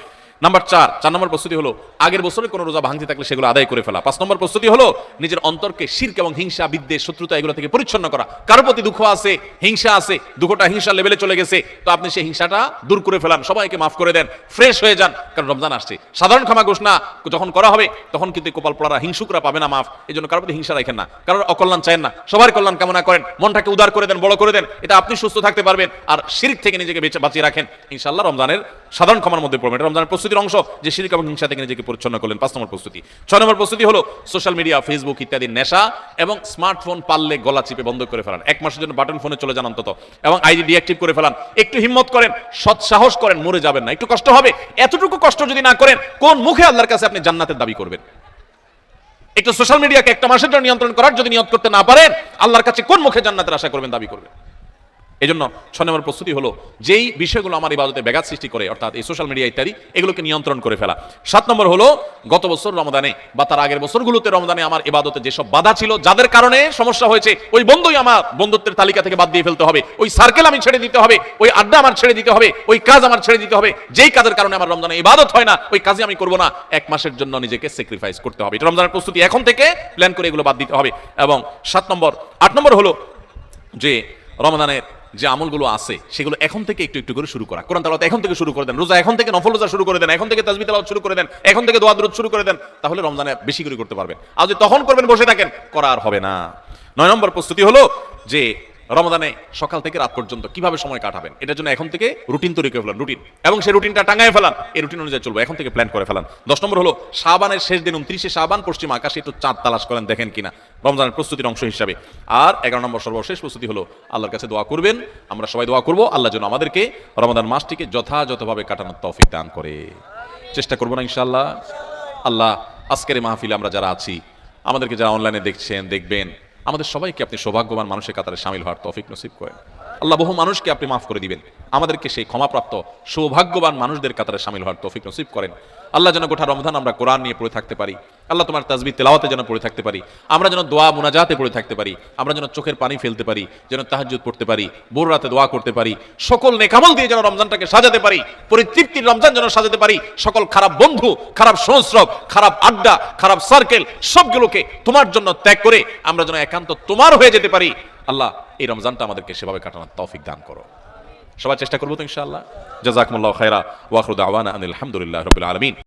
নাম্বার 4 নম্বর প্রস্তুতি হলো আগের বছরে কোনো রোজা ভাঙতে থাকলে সেগুলো আদায় করে ফেলা। 5 নম্বর প্রস্তুতি হলো নিজের অন্তরকে শিরক এবং হিংসা, বিদ্বেষ, শত্রুতা এগুলো থেকে পরিচ্ছন্ন করা। কারোর প্রতি দুঃখ আছে, হিংসা আছে, দুঃখটা হিংসা লেভেলে চলে গেছে, তো আপনি সেই হিংসাটা দূর করে ফেলান, সবাইকে মাফ করে দেন, ফ্রেশ হয়ে যান, কারণ রমজান আসছে। সাধারণ ক্ষমা ঘোষণা যখন করা হবে তখন কিন্তু কপাল পোড়ারা, হিংসুকরা পাবে না মাফ, এই জন্য কারোর প্রতি হিংসা রাখেন না, কারোর অকল্যাণ চায়েন না, সবার কল্যাণ কামনা করেন, মনটাকে উদার করে দেন, বড় করে দেন, এটা আপনি সুস্থ থাকতে পারবেন আর শিরক থেকে নিজেকে বাঁচিয়ে রাখেন ইনশাআল্লাহ। রমজানের সাধারণ ক্ষমার মধ্যে পড়বেন, রমজানের প্রস্তুতির অংশ যে শিরক এবং হিংসা থেকে নিজেকে পরিচ্ছন্ন করলেন। 5 নম্বর প্রস্তুতি। 6 নম্বর প্রস্তুতি হলো সোশ্যাল মিডিয়া, ফেসবুক ইত্যাদি নেশা এবং স্মার্টফোন পারলে গলা চিপে বন্ধ করে ফেলান, 1 মাসের জন্য বাটন ফোনে চলে যান অন্তত, এবং আইডি ডিঅ্যাক্টিভ করে ফেলান। একটু হিম্মত করেন, সৎ সাহস করেন, মরে যাবেন না, একটু কষ্ট হবে, এতটুকু কষ্ট যদি না করেন কোন মুখে আল্লাহর কাছে আপনি জান্নাতের দাবি করবেন? একটু সোশ্যাল মিডিয়াকে 1 মাসের জন্য নিয়ন্ত্রণ করার যদি নিয়ত করতে না পারেন আল্লাহর কাছে কোন মুখে জান্নাতের আশা করবেন, দাবি করবেন? এই জন্য 6 নম্বর প্রস্তুতি হলো যেই বিষয়গুলো আমার ইবাদতে ব্যাঘাত সৃষ্টি করে, অর্থাৎ এই সোশ্যাল মিডিয়া ইত্যাদি এগুলোকে নিয়ন্ত্রণ করে ফেলা। 7 নম্বর হলো গত বছর রমজানে বা তার আগের বছরগুলোতে রমজানে আমার ইবাদতে যেসব বাধা ছিল, যাদের কারণে সমস্যা হয়েছে, ওই বন্ধুই আমার বন্ধুত্বের তালিকা থেকে বাদ দিয়ে ফেলতে হবে, ওই সার্কেল আমি ছেড়ে দিতে হবে, ওই আড্ডা আমার ছেড়ে দিতে হবে, ওই কাজ আমার ছেড়ে দিতে হবে, যেই কাজের কারণে আমার রমজানে ইবাদত হয় না ওই কাজে আমি করব না, 1 মাসের জন্য নিজেকে স্যাক্রিফাইস করতে হবে। এটা রমজানের প্রস্তুতি, এখন থেকে প্ল্যান করে এগুলো বাদ দিতে হবে। এবং 8 নম্বর হলো যে রমজানের যে আমলগুলো আছে সেগুলো এখন থেকে একটু একটু করে শুরু করা। কোরআন তেলাওয়াত এখন থেকে শুরু করে দেন, রোজা এখন থেকে নফল রোজা শুরু করে দেন, এখন থেকে তাসবিহ তেলাওয়াত শুরু করে দেন, এখন থেকে দোয়া দুরূদ শুরু করে দেন, তাহলে রমজানে বেশি করে করতে পারবেন। আর যদি তখন করবেন বসে থাকেন, করা আর হবে না। 9 নম্বর প্রস্তুতি হলো যে রমজানে সকাল থেকে রাত পর্যন্ত কিভাবে সময় কাটাবেন, এটার জন্য এখন থেকে রুটিন তৈরি করে ফেলান, রুটিন, এবং সেই রুটিনটা টাঙায় ফেলান, এই রুটিন অনুযায়ী চলবো, এখন থেকে প্ল্যান করে ফেলান। 10 নম্বর হলো শাবানের শেষ দিন 29শে শাবান পশ্চিম আকাশে একটু চাঁদ তালাশ করেন, দেখেন কিনা, রমজানের প্রস্তুতির অংশ হিসাবে। আর 11 নম্বর সর্বশেষ প্রস্তুতি হলো আল্লাহর কাছে দোয়া করবেন, আমরা সবাই দোয়া করবো আল্লাহ যেন আমাদেরকে রমজান মাসটিকে যথাযথভাবে কাটানোর তৌফিক দান করে। চেষ্টা করবো না ইনশাআল্লাহ? আল্লাহ আজকের এই মাহফিলে আমরা যারা আছি, আমাদেরকে যারা অনলাইনে দেখছেন দেখবেন, আমাদের সবাইকে আপনি সৌভাগ্যবান মানুষের কাতারে শামিল হওয়ার তৌফিক নসিব করেন। আল্লাহ বহু মানুষকে আপনি মাফ করে দিবেন, আমাদেরকে সেই ক্ষমাপ্রাপ্ত সৌভাগ্যবান মানুষদের কাতারে শামিল হওয়ার তৌফিক নসিব করেন। আল্লাহ যেন গোটা রমজান আমরা কোরআন নিয়ে পড়ে থাকতে পারি আল্লাহ তোমার তাসবিহ তেলাওয়াতে যেন পড়ে থাকতে পারি, আমরা যেন দোয়া মুনাজাতে পড়ে থাকতে পারি, আমরা যেন চোখের পানি ফেলতে পারি, যেন তাহাজ্জুদ পড়তে পারি, ভোর রাতে দোয়া করতে পারি, সকল নেকামল দিয়ে যেন রমজানটাকে সাজাতে পারি, পরিতৃপ্তির রমজান যেন সাজাতে পারি, সকল খারাপ বন্ধু, খারাপ সংস্রব, খারাপ আড্ডা, খারাপ সার্কেল সবগুলোকে তোমার জন্য ত্যাগ করে আমরা যেন একান্ত তোমার হয়ে যেতে পারি। আল্লাহ এই রমজানটা আমাদেরকে সেভাবে কাটানোর তৌফিক দান করো। সবাই চেষ্টা করবো তো ইনশাআল্লাহ। জাযাকুমুল্লাহু খায়রা ওয়া আখিরু দাওয়ানা আনিল হামদুলিল্লাহি রাব্বিল আলামিন।